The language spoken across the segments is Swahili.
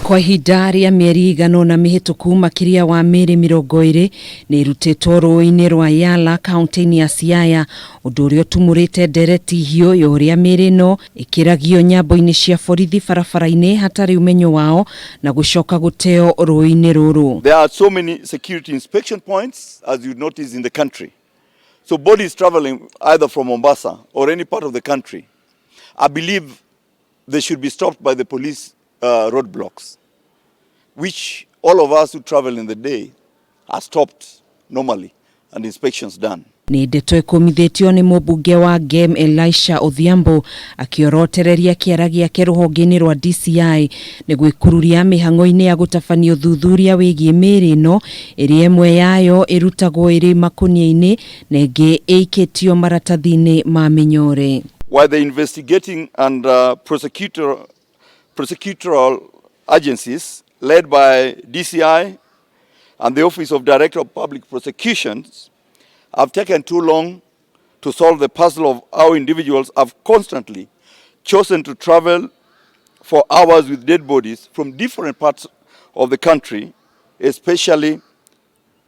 Kwa ihinda rĩa mĩeri igana na mĩhĩtũku makiria wa miiri 20 nĩ irutitwo Ruui-Ini Rwa Yala kaunti-ini ya Siaya, ũndũ ũrĩa ũtumũrĩte ndereti hiũ ya ũrĩa mĩĩrĩ ĩno ĩkĩragio nyambo-inĩ cia borithi barabara-inĩ hatarĩ ũmenyo wao na gũcoka gũteo rũĩ-inĩ rũrũ. There are so many security inspection points, as you notice, in the country. So bodies traveling either from Mombasa or any part of the country, I believe they should be stopped by the police roadblocks, which all of us who travel in the day are stopped normally and inspections done. Nĩ ndeto ĩkũmithĩtio nĩ Mumbunge wa Gem Elisha Odhiambo akiorotereria kĩara gĩake ruhonge-inĩ rwa DCI nĩ gwĩkururia mĩhang'o-inĩ ya gutabania uthuthuria wĩgiĩ mĩĩrĩ ĩno ĩrĩa ĩmwe yayo ĩrutagwo ĩrĩ makũnia-inĩ na ĩngĩ ĩikĩtio maratathi-inĩ ma mĩnyore. While the investigating and prosecutorial agencies led by DCI and the Office of Director of Public Prosecutions have taken too long to solve the puzzle of how individuals have constantly chosen to travel for hours with dead bodies from different parts of the country, especially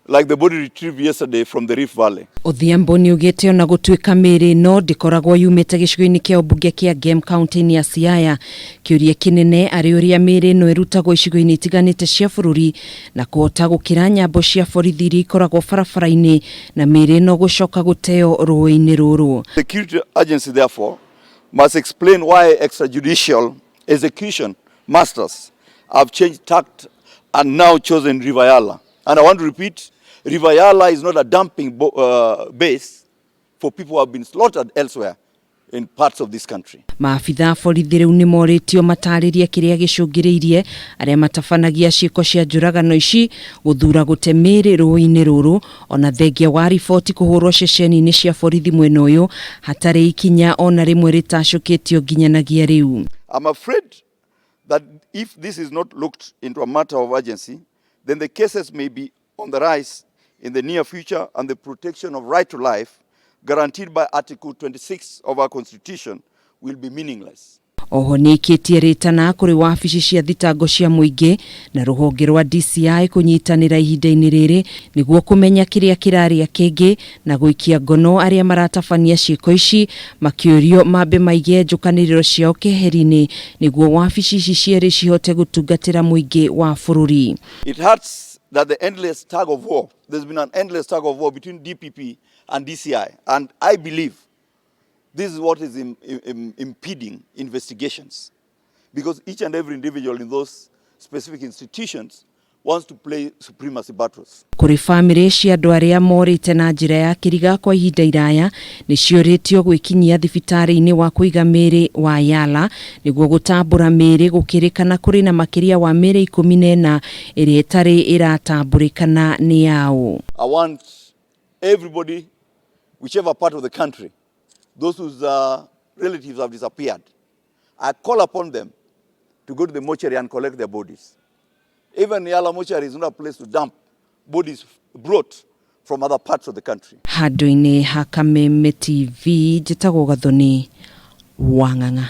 like the body retrieved yesterday from the Rift Valley. Odhiambo nĩ ugĩte ona gũtuĩka mĩĩrĩ ĩno ndĩkoragwo yumĩte gĩcigo-inĩ kĩa ũmbunge kĩa Gem kaunti-inĩ ya Siaya, kĩũria kĩnene arĩ ũrĩa mĩĩrĩ ĩno ĩrutagwo icigo-inĩ itiganĩte cia bũrũri na kũhota gũkĩra nyambo cia borithi iria ikoragwo barabara-inĩ na mĩĩrĩ ĩno gũcoka gũteo rũĩ-inĩ rũrũ. Security agency therefore must explain why extrajudicial execution masters have changed tact and now chosen Rwa Yala. And I want to repeat, Rwa Yala is not a dumping base for people who have been slaughtered elsewhere in parts of this country. Maabitha borithi rĩu nĩ morĩtio matarĩrie kĩrĩa gĩcũngĩrĩirie arĩa matabanagia ciĩko cia njũragano ici gũthura gũte mĩĩrĩ rũĩ-inĩ rũrũ, ona thengia wa riboti kũhũrwo ceceni-inĩ cia borithi mwena ũyũ hatarĩ ikinya ona rĩmwe rĩtacũkĩtio nginyanagia rĩu. I'm afraid that if this is not looked into a matter of urgency, then the cases may be on the rise in the near future and the protection of right to life guaranteed by Article 26 of our Constitution will be meaningless. Oho nĩ ĩkĩtie rĩtana kũrĩ wabici cia thitango cia mũingĩ na rũhonge rwa DCI kũnyitanĩra ihinda-inĩ rĩrĩ nĩguo kũmenya kĩrĩa kĩrarĩa kĩngĩ na gũikia ngono arĩa maratabania ciĩko ici, makĩũrio mambe maige njũkanĩrĩro ciao keheri-inĩ nĩguo wabici ici cierĩ cihote gũtungatĩra mũingĩ wa bũrũri. It hurts that the endless tug of war, there's been an endless tug of war between DPP and DCI, and I believe this is what is impeding investigations, because each and every individual in those specific institutions wants to play supremacy battles. Kũrĩ famĩrĩ cia andũ arĩa morĩte na njĩra ya kĩriga kwa ihinda iraya nĩ ciũrĩtio gwĩkinyia thibitarĩ-inĩ wa kũiga mĩĩrĩ wa Yala nĩguo gũtambũra mĩĩrĩ gũkĩrĩkana kũrĩ na makiria wa mĩĩrĩ 14 ĩrĩa ĩtarĩ ĩratambũrĩkana nĩ yao. I want everybody, whichever part of the country, those whose relatives have disappeared, I call upon them to go to the mortuary and collect their bodies. Even Yala mortuary is not a place to dump bodies brought from other parts of the country. Handũ-inĩ ha Kameme TV njĩtagwo Gathoni Wang'ang'a.